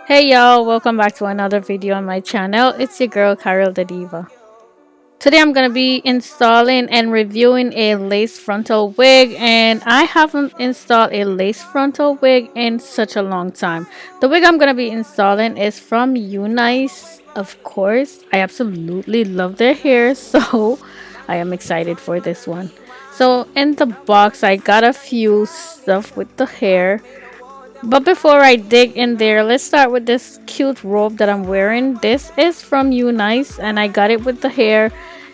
Hey y'all, welcome back to another video on my channel. It's your girl Karrill DaDiva. Today I'm going to be installing and reviewing a lace frontal wig, and I haven't installed a lace frontal wig in such a long time. The wig I'm going to be installing is from UNice, of course. I absolutely love their hair, so I am excited for this one. So in the box I got a few stuff with the hair. But before I dig in there, let's start with this cute robe that I'm wearing. This is from UNice and I got it with the hair,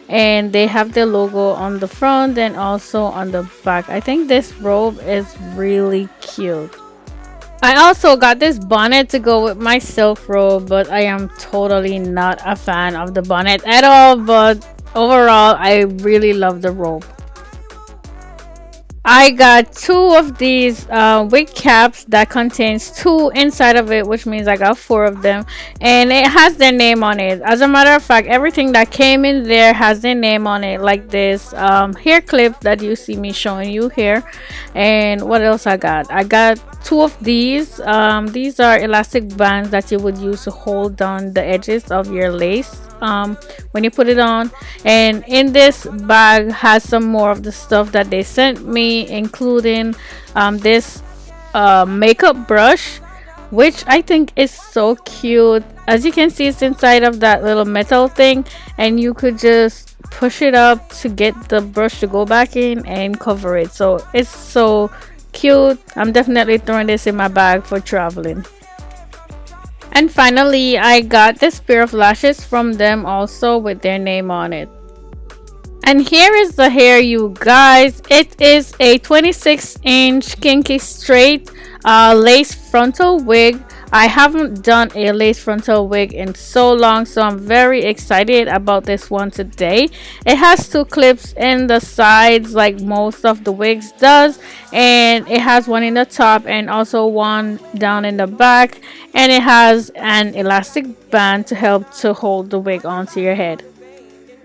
and they have their logo on the front and also on the back. I think this robe is really cute. I also got this bonnet to go with my silk robe, but I am totally not a fan of the bonnet at all. But overall, I really love the robe. I got two of these wig caps that contains two inside of it, which means I got four of them, and it has their name on it. As a matter of fact, everything that came in there has their name on it, like this hair clip that you see me showing you here. And what else I got? I got two of these. These are elastic bands that you would use to hold down the edges of your lace when you put it on. And in this bag has some more of the stuff that they sent me, including this makeup brush, which I think is so cute. As you can see, it's inside of that little metal thing, and you could just push it up to get the brush to go back in and cover it. So it's so cute. I'm definitely throwing this in my bag for traveling. And finally, I got this pair of lashes from them also with their name on it. And here is the hair, you guys. It is a 26-inch kinky straight lace frontal wig. I haven't done a lace frontal wig in so long, so I'm very excited about this one today. It has two clips in the sides like most of the wigs does, and it has one in the top and also one down in the back, and it has an elastic band to help to hold the wig onto your head.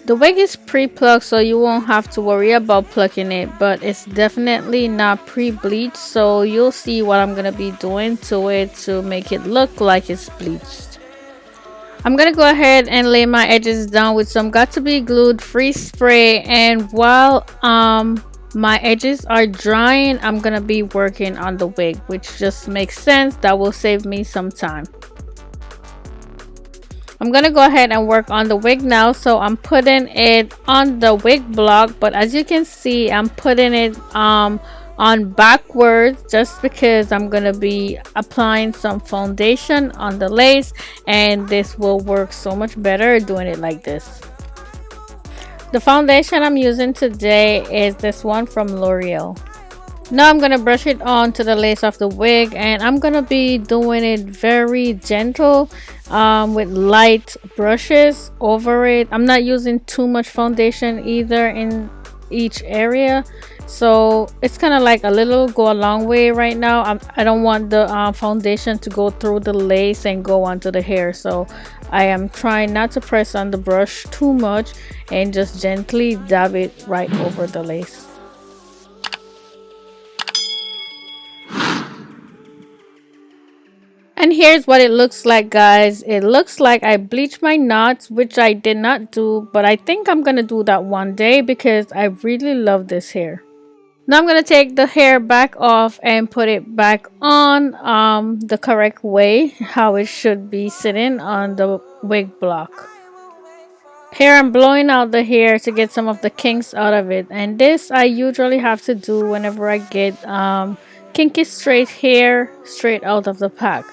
The wig is pre-plucked, so you won't have to worry about plucking it, but it's definitely not pre-bleached, so you'll see what I'm going to be doing to it to make it look like it's bleached. I'm going to go ahead and lay my edges down with some got to be glued free spray, and while my edges are drying, I'm going to be working on the wig, which just makes sense. That will save me some time. I'm gonna go ahead and work on the wig now, so I'm putting it on the wig block, but as you can see, I'm putting it on backwards just because I'm gonna be applying some foundation on the lace, and this will work so much better doing it like this. The foundation I'm using today is this one from L'Oreal. Now I'm gonna brush it on to the lace of the wig, and I'm gonna be doing it very gentle with light brushes over it. I'm not using too much foundation either in each area, so it's kind of like a little go a long way right now. I don't want the foundation to go through the lace and go onto the hair, so I am trying not to press on the brush too much and just gently dab it right over the lace. And here's what it looks like, guys. It looks like I bleached my knots, which I did not do, but I think I'm gonna do that one day because I really love this hair. Now I'm gonna take the hair back off and put it back on the correct way, how it should be sitting on the wig block. Here I'm blowing out the hair to get some of the kinks out of it, and this I usually have to do whenever I get kinky straight hair straight out of the pack.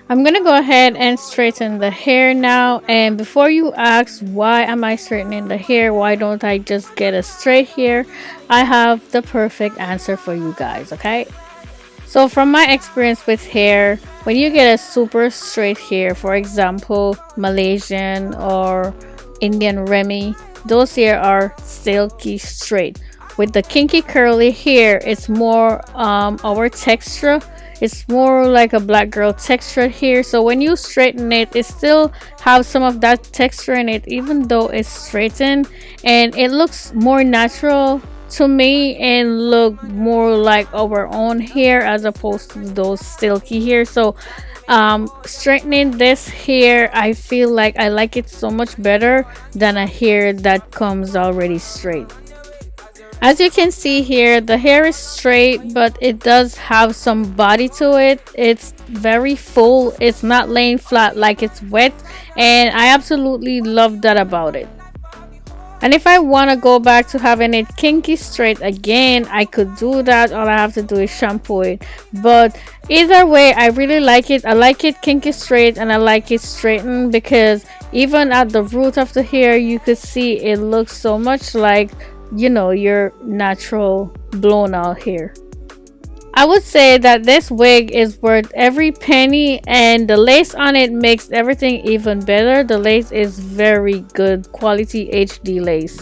I'm gonna go ahead and straighten the hair now, and before you ask why am I straightening the hair, why don't I just get a straight hair, I have the perfect answer for you guys, okay? So from my experience with hair, when you get a super straight hair, for example Malaysian or Indian Remy, those hair are silky straight. With the kinky curly hair, it's more our texture. It's more like a black girl texture here, so when you straighten it, it still has some of that texture in it even though it's straightened, and it looks more natural to me and look more like our own hair as opposed to those silky hair. So straightening this hair, I feel like I like it so much better than a hair that comes already straight. As you can see here, the hair is straight, but it does have some body to it. It's very full. It's not laying flat like it's wet, and I absolutely love that about it. And if I want to go back to having it kinky straight again, I could do that. All I have to do is shampoo it. But either way, I really like it. I like it kinky straight and I like it straightened, because even at the root of the hair, you could see it looks so much like, you know, your natural blown out hair. I would say that this wig is worth every penny, and the lace on it makes everything even better. The lace is very good quality HD lace.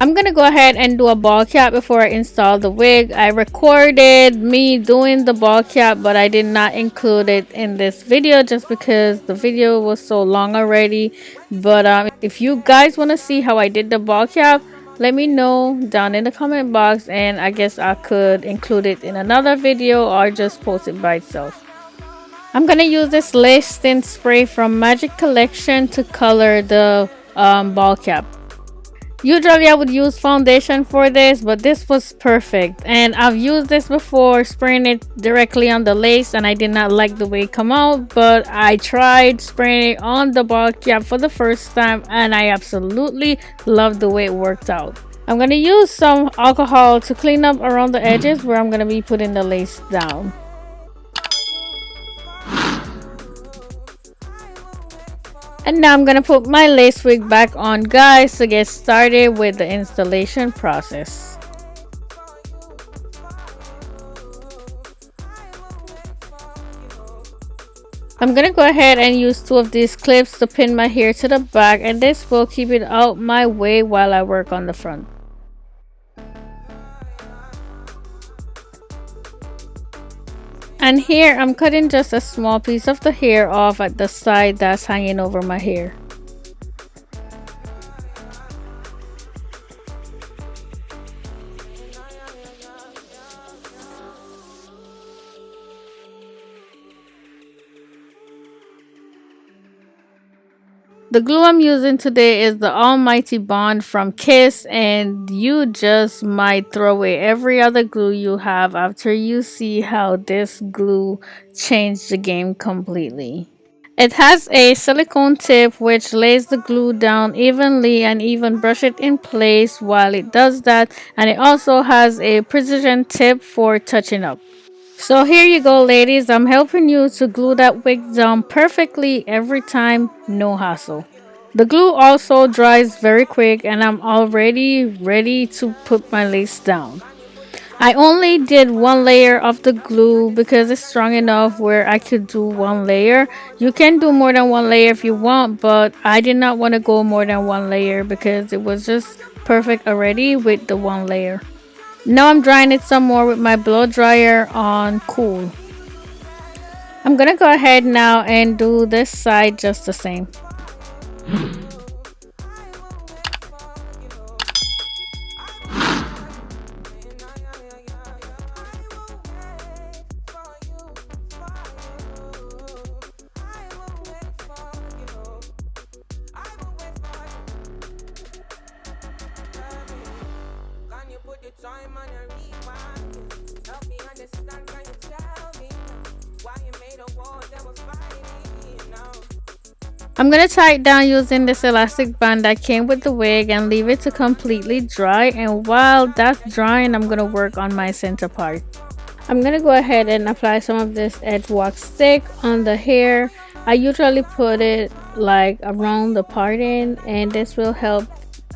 I'm gonna go ahead and do a ball cap before I install the wig. I recorded me doing the ball cap, but I did not include it in this video just because the video was so long already. But if you guys want to see how I did the ball cap, let me know down in the comment box, and I guess I could include it in another video or just post it by itself. I'm gonna use this lace tint spray from Magic Collection to color the ball cap. Usually I would use foundation for this, but this was perfect, and I've used this before spraying it directly on the lace and I did not like the way it come out, but I tried spraying it on the ball cap for the first time and I absolutely love the way it worked out. I'm going to use some alcohol to clean up around the edges where I'm going to be putting the lace down. And now I'm gonna put my lace wig back on, guys, to get started with the installation process. I'm gonna go ahead and use two of these clips to pin my hair to the back, and this will keep it out my way while I work on the front. And here I'm cutting just a small piece of the hair off at the side that's hanging over my hair. The glue I'm using today is the Almighty Bond from Kiss, and you just might throw away every other glue you have after you see how this glue changed the game completely. It has a silicone tip which lays the glue down evenly and even brush it in place while it does that, and it also has a precision tip for touching up. So here you go, ladies. I'm helping you to glue that wig down perfectly every time, no hassle. The glue also dries very quick and I'm already ready to put my lace down. I only did one layer of the glue because it's strong enough where I could do one layer. You can do more than one layer if you want, but I did not want to go more than one layer because it was just perfect already with the one layer. Now I'm drying it some more with my blow dryer on cool. I'm gonna go ahead now and do this side just the same. I'm going to tie it down using this elastic band that came with the wig and leave it to completely dry, and while that's drying I'm going to work on my center part. I'm going to go ahead and apply some of this edge wax stick on the hair. I usually put it like around the parting, and this will help,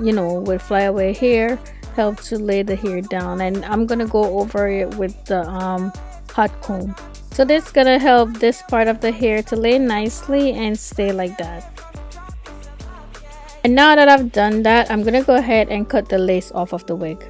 you know, with flyaway hair, help to lay the hair down, and I'm going to go over it with the hot comb. So this is gonna help this part of the hair to lay nicely and stay like that. And now that I've done that, I'm gonna go ahead and cut the lace off of the wig.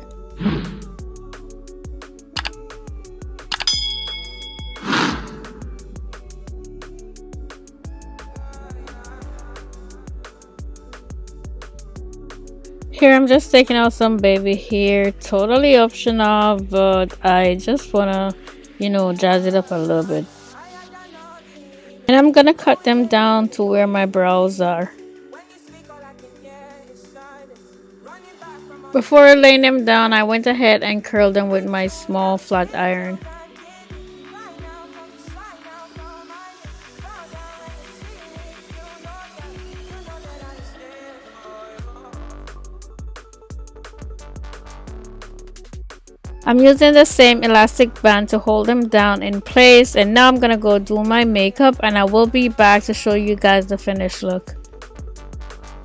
Here I'm just taking out some baby hair, totally optional, but I just wanna, jazz it up a little bit. And I'm gonna cut them down to where my brows are. Before laying them down, I went ahead and curled them with my small flat iron. I'm using the same elastic band to hold them down in place, and now I'm gonna go do my makeup and I will be back to show you guys the finished look.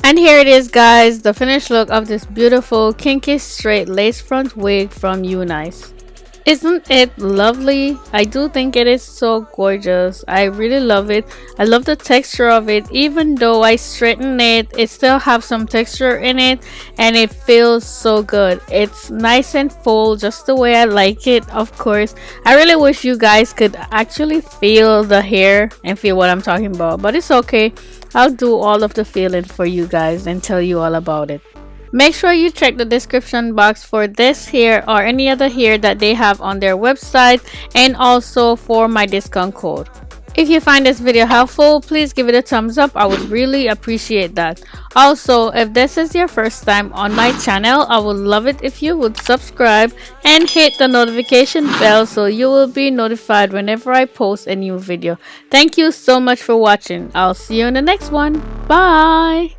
And here it is, guys, the finished look of this beautiful kinky straight lace front wig from UNice. Isn't it lovely? I do think it is so gorgeous. I really love it. I love the texture of it. Even though I straighten it, it still have some texture in it and it feels so good. It's nice and full, just the way I like it. Of course, I really wish you guys could actually feel the hair and feel what I'm talking about, but it's okay. I'll do all of the feeling for you guys and tell you all about it. Make sure you check the description box for this hair or any other hair that they have on their website, and also for my discount code. If you find this video helpful, please give it a thumbs up. I would really appreciate that. Also, if this is your first time on my channel, I would love it if you would subscribe and hit the notification bell so you will be notified whenever I post a new video. Thank you so much for watching. I'll see you in the next one. Bye!